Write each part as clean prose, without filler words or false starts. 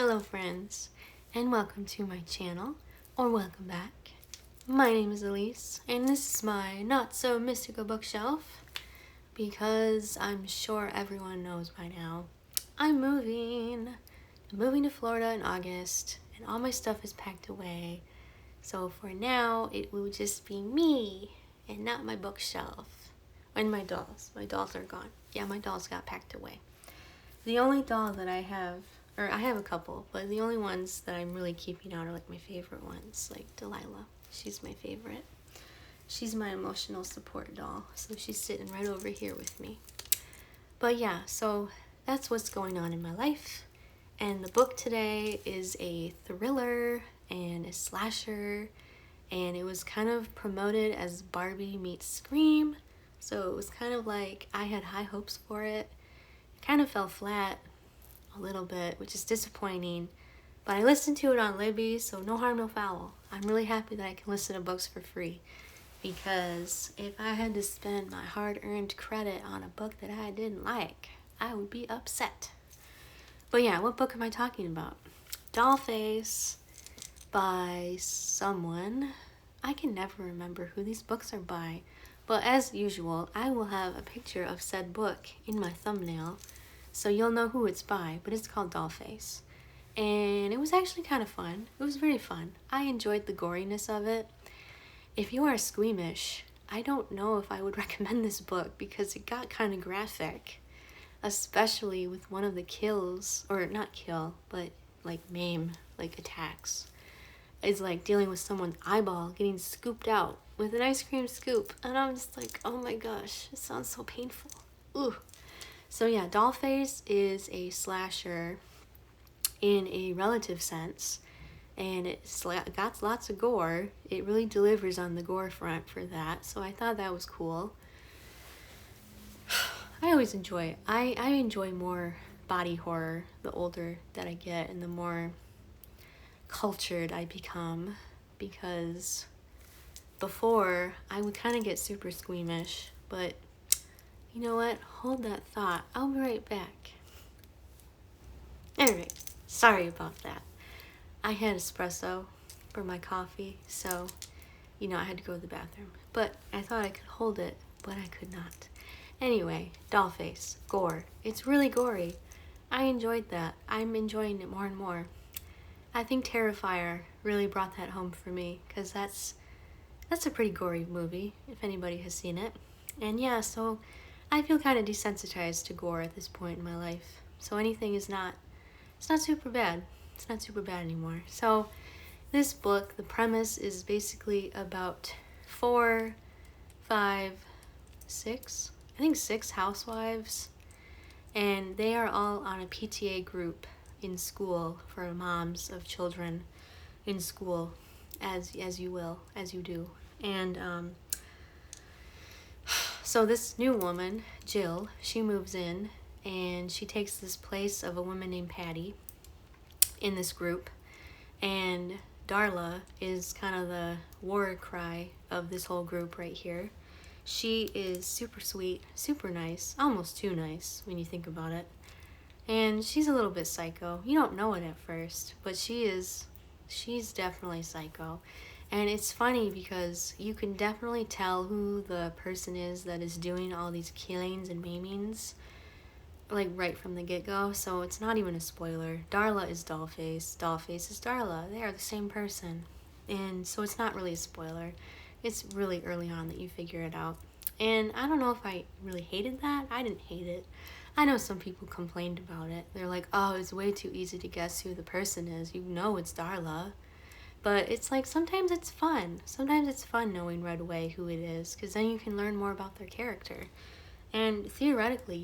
Hello friends, and welcome to my channel, or welcome back. My name is Elise, and this is my not-so-mystical bookshelf, because I'm sure everyone knows by now, I'm moving to Florida in August, and all my stuff is packed away, so for now, it will just be me, and not my bookshelf, and my dolls. My dolls are gone. Yeah, my dolls got packed away. The only doll that I have, or I have a couple, but the only ones that I'm really keeping out are like my favorite ones, like Delilah. She's my favorite. She's my emotional support doll, so she's sitting right over here with me. But yeah, so that's what's going on in my life. And the book today is a thriller and a slasher, and it was kind of promoted as Barbie meets Scream, so it was kind of like I had high hopes for it. It kind of fell flat a little bit, which is disappointing, but I listened to it on Libby, so no harm, no foul. I'm really happy that I can listen to books for free, because if I had to spend my hard-earned credit on a book that I didn't like, I would be upset. But yeah, what book am I talking about? Dollface by someone. I can never remember who these books are by, but as usual, I will have a picture of said book in my thumbnail, so you'll know who it's by, but it's called Dollface. And it was actually kind of fun. It was very fun. I enjoyed the goriness of it. If you are squeamish, I don't know if I would recommend this book because it got kind of graphic, especially with one of the kills, or not kill, but like maim, like attacks. It's like dealing with someone's eyeball getting scooped out with an ice cream scoop, and I'm just like, oh my gosh, it sounds so painful. Ooh. So yeah, Dollface is a slasher in a relative sense, and it's got lots of gore. It really delivers on the gore front for that, so I thought that was cool. I always enjoy it. I enjoy more body horror the older that I get and the more cultured I become, because before I would kind of get super squeamish, but you know what? Hold that thought. I'll be right back. Alright, sorry about that. I had espresso for my coffee, so, I had to go to the bathroom. But I thought I could hold it, but I could not. Anyway, Dollface, gore. It's really gory. I enjoyed that. I'm enjoying it more and more. I think Terrifier really brought that home for me, because that's a pretty gory movie, if anybody has seen it. And yeah, so I feel kind of desensitized to gore at this point in my life. So anything it's not super bad. It's not super bad anymore. So this book, the premise is basically about 4, 5, 6, I think 6 housewives, and they are all on a PTA group in school for moms of children in school, as you do. And so this new woman, Jill, she moves in, and she takes this place of a woman named Patty in this group, and Darla is kind of the war cry of this whole group right here. She is super sweet, super nice, almost too nice when you think about it, and she's a little bit psycho. You don't know it at first, but she's definitely psycho. And it's funny because you can definitely tell who the person is that is doing all these killings and maimings, like right from the get-go, so it's not even a spoiler. Darla is Dollface, Dollface is Darla. They are the same person. And so it's not really a spoiler. It's really early on that you figure it out. And I don't know if I really hated that. I didn't hate it. I know some people complained about it. They're like, oh, it's way too easy to guess who the person is. You know it's Darla. But it's like, sometimes it's fun. Sometimes it's fun knowing right away who it is, because then you can learn more about their character. And theoretically,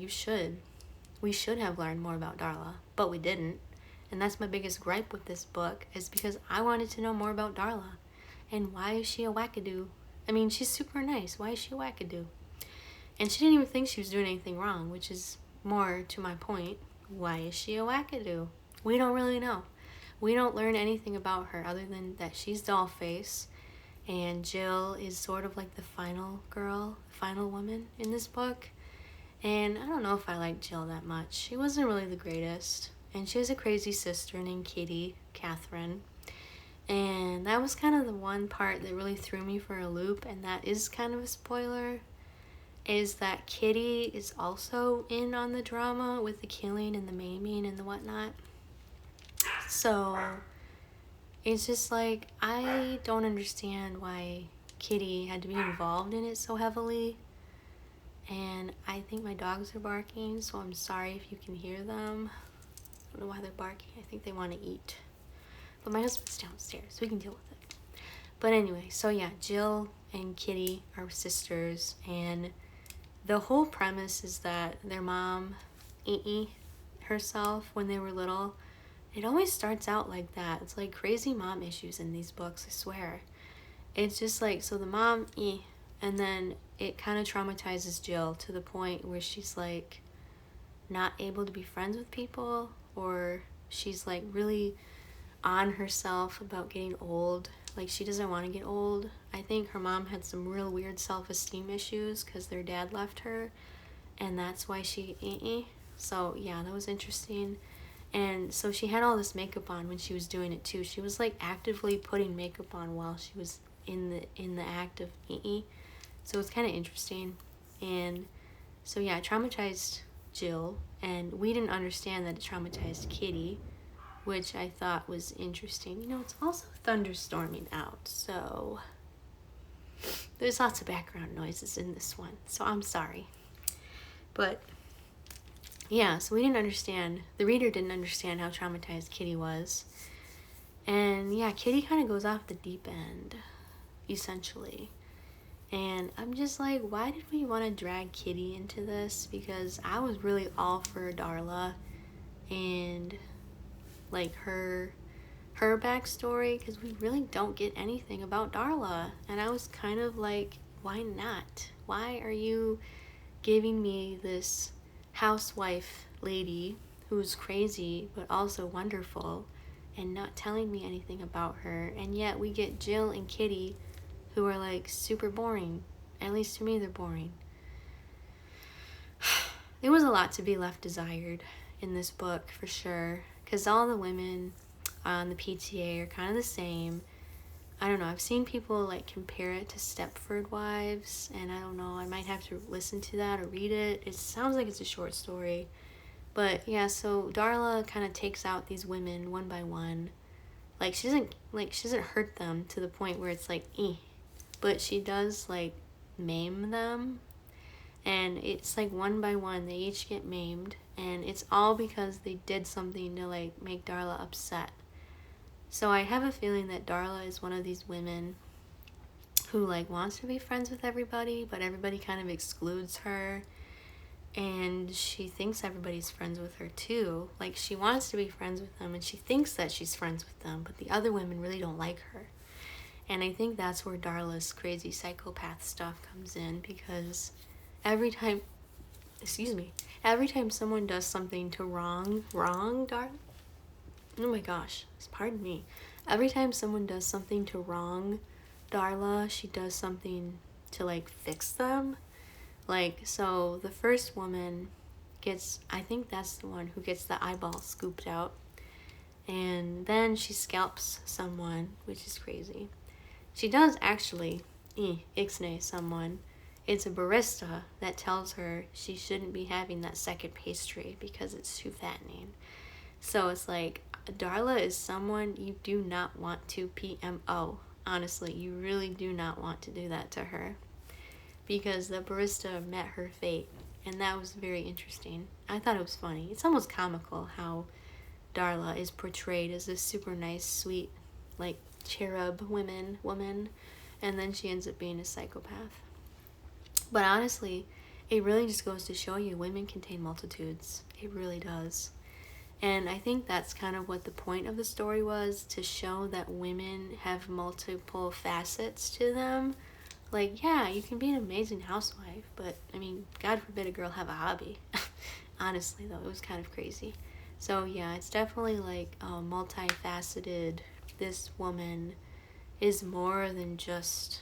we should have learned more about Darla, but we didn't. And that's my biggest gripe with this book, is because I wanted to know more about Darla. And why is she a wackadoo? I mean, she's super nice. Why is she a wackadoo? And she didn't even think she was doing anything wrong, which is more to my point. Why is she a wackadoo? We don't really know. We don't learn anything about her other than that she's Dollface, and Jill is sort of like the final girl, final woman in this book. And I don't know if I like Jill that much. She wasn't really the greatest. and she has a crazy sister named Kitty, Catherine. And that was kind of the one part that really threw me for a loop, and that is kind of a spoiler, is that Kitty is also in on the drama with the killing and the maiming and the whatnot. So it's just like, I don't understand why Kitty had to be involved in it so heavily. And I think my dogs are barking, so I'm sorry if you can hear them. I don't know why they're barking. I think they want to eat. But my husband's downstairs, so we can deal with it. But anyway, so yeah, Jill and Kitty are sisters, and the whole premise is that their mom, Ee herself, when they were little, it always starts out like that. It's like crazy mom issues in these books, I swear. It's just like, so the mom, and then it kind of traumatizes Jill to the point where she's like not able to be friends with people, or she's like really on herself about getting old. Like, she doesn't want to get old. I think her mom had some real weird self-esteem issues because their dad left her, and that's why she so yeah, that was interesting. And so she had all this makeup on when she was doing it too. She was like actively putting makeup on while she was in the act of so it's kind of interesting. And so yeah, it traumatized Jill, and we didn't understand that it traumatized Kitty, which I thought was interesting. You know, it's also thunderstorming out, so there's lots of background noises in this one, so I'm sorry. But yeah, so we didn't understand, the reader didn't understand how traumatized Kitty was. And yeah, Kitty kind of goes off the deep end, essentially. And I'm just like, why did we want to drag Kitty into this? Because I was really all for Darla and like her backstory, because we really don't get anything about Darla. And I was kind of like, why not? Why are you giving me this housewife lady who's crazy but also wonderful and not telling me anything about her? And yet we get Jill and Kitty, who are like super boring. At least to me, they're boring. There was a lot to be left desired in this book, for sure, because all the women on the PTA are kind of the same. I don't know, I've seen people like compare it to Stepford Wives, and I don't know, I might have to listen to that or read it. It sounds like it's a short story. But yeah, so Darla kind of takes out these women one by one. Like, she doesn't hurt them to the point where it's like, but she does like maim them. And it's like one by one, they each get maimed, and it's all because they did something to like make Darla upset. So I have a feeling that Darla is one of these women who like wants to be friends with everybody, but everybody kind of excludes her, and she thinks everybody's friends with her too. Like, she wants to be friends with them, and she thinks that she's friends with them, but the other women really don't like her. And I think that's where Darla's crazy psychopath stuff comes in, because every time someone does something to wrong Darla, oh my gosh, pardon me. Every time someone does something to wrong Darla, she does something to like fix them. Like, so the first woman gets, I think that's the one who gets the eyeball scooped out. And then she scalps someone, which is crazy. She does actually ixnay someone. It's a barista that tells her she shouldn't be having that second pastry because it's too fattening. So it's like, Darla is someone you do not want to PMO. Honestly, you really do not want to do that to her, because the barista met her fate, and that was very interesting. I thought it was funny. It's almost comical how Darla is portrayed as this super nice, sweet, like cherub woman, and then she ends up being a psychopath. But honestly, it really just goes to show you women contain multitudes. It really does. And I think that's kind of what the point of the story was, to show that women have multiple facets to them. Like, yeah, you can be an amazing housewife, but, I mean, God forbid a girl have a hobby. Honestly, though, it was kind of crazy. So, yeah, it's definitely, like, multifaceted. This woman is more than just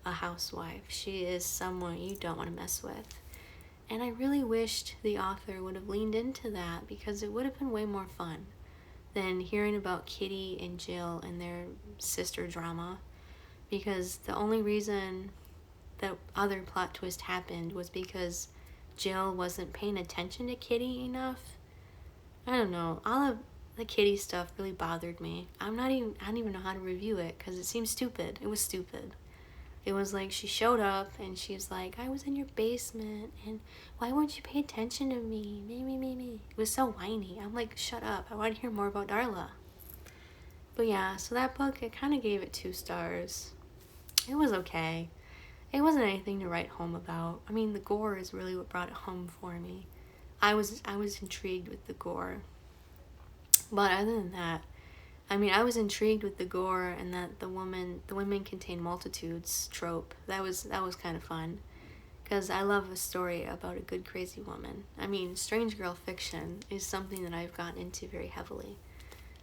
a housewife. She is someone you don't want to mess with. And I really wished the author would have leaned into that, because it would have been way more fun than hearing about Kitty and Jill and their sister drama. Because the only reason that other plot twist happened was because Jill wasn't paying attention to Kitty enough. I don't know. All of the Kitty stuff really bothered me. I don't even know how to review it because it seems stupid. It was stupid. It was like she showed up and she's like, I was in your basement and why won't you pay attention to me? Me. It was so whiny. I'm like, shut up. I want to hear more about Darla. But yeah, so that book, I kind of gave it 2 stars. It was okay. It wasn't anything to write home about. I mean, the gore is really what brought it home for me. I was intrigued with the gore. But other than that, I mean, I was intrigued with the gore and that the women contain multitudes trope. That was kind of fun, because I love a story about a good crazy woman. I mean, strange girl fiction is something that I've gotten into very heavily,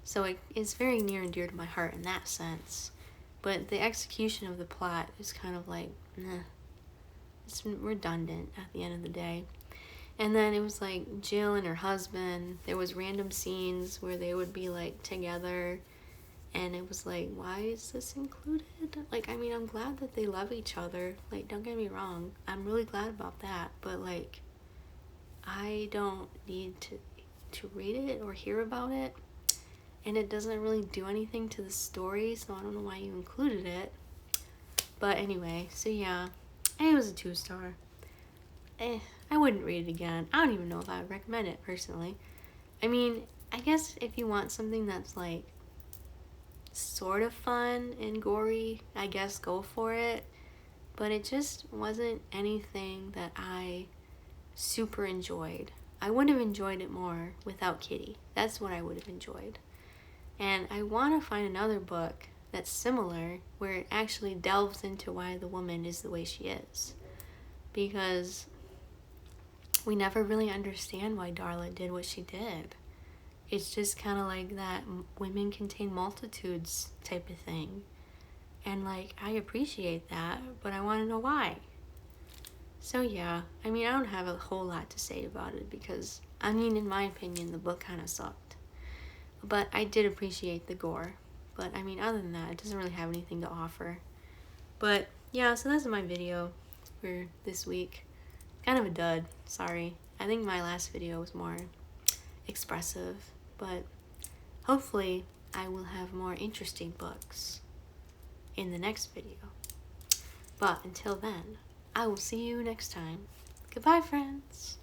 so it's very near and dear to my heart in that sense. But the execution of the plot is kind of like, nah, it's redundant at the end of the day. And then it was like Jill and her husband, there was random scenes where they would be like together, and it was like, why is this included? Like, I mean, I'm glad that they love each other, like, don't get me wrong, I'm really glad about that, but like, I don't need to read it or hear about it, and it doesn't really do anything to the story, so I don't know why you included it. But anyway, so yeah, it was a 2-star. I wouldn't read it again. I don't even know if I would recommend it personally. I mean, I guess if you want something that's like sort of fun and gory, I guess go for it. But it just wasn't anything that I super enjoyed. I would have enjoyed it more without Kitty. That's what I would have enjoyed. And I want to find another book that's similar, where it actually delves into why the woman is the way she is. Because we never really understand why Darla did what she did. It's just kind of like that women contain multitudes type of thing. And like, I appreciate that, but I want to know why. So yeah, I mean, I don't have a whole lot to say about it because, I mean, in my opinion, the book kind of sucked. But I did appreciate the gore. But I mean, other than that, it doesn't really have anything to offer. But yeah, so that's my video for this week. Kind of a dud, sorry. I think my last video was more expressive, but hopefully I will have more interesting books in the next video. But until then, I will see you next time. Goodbye, friends.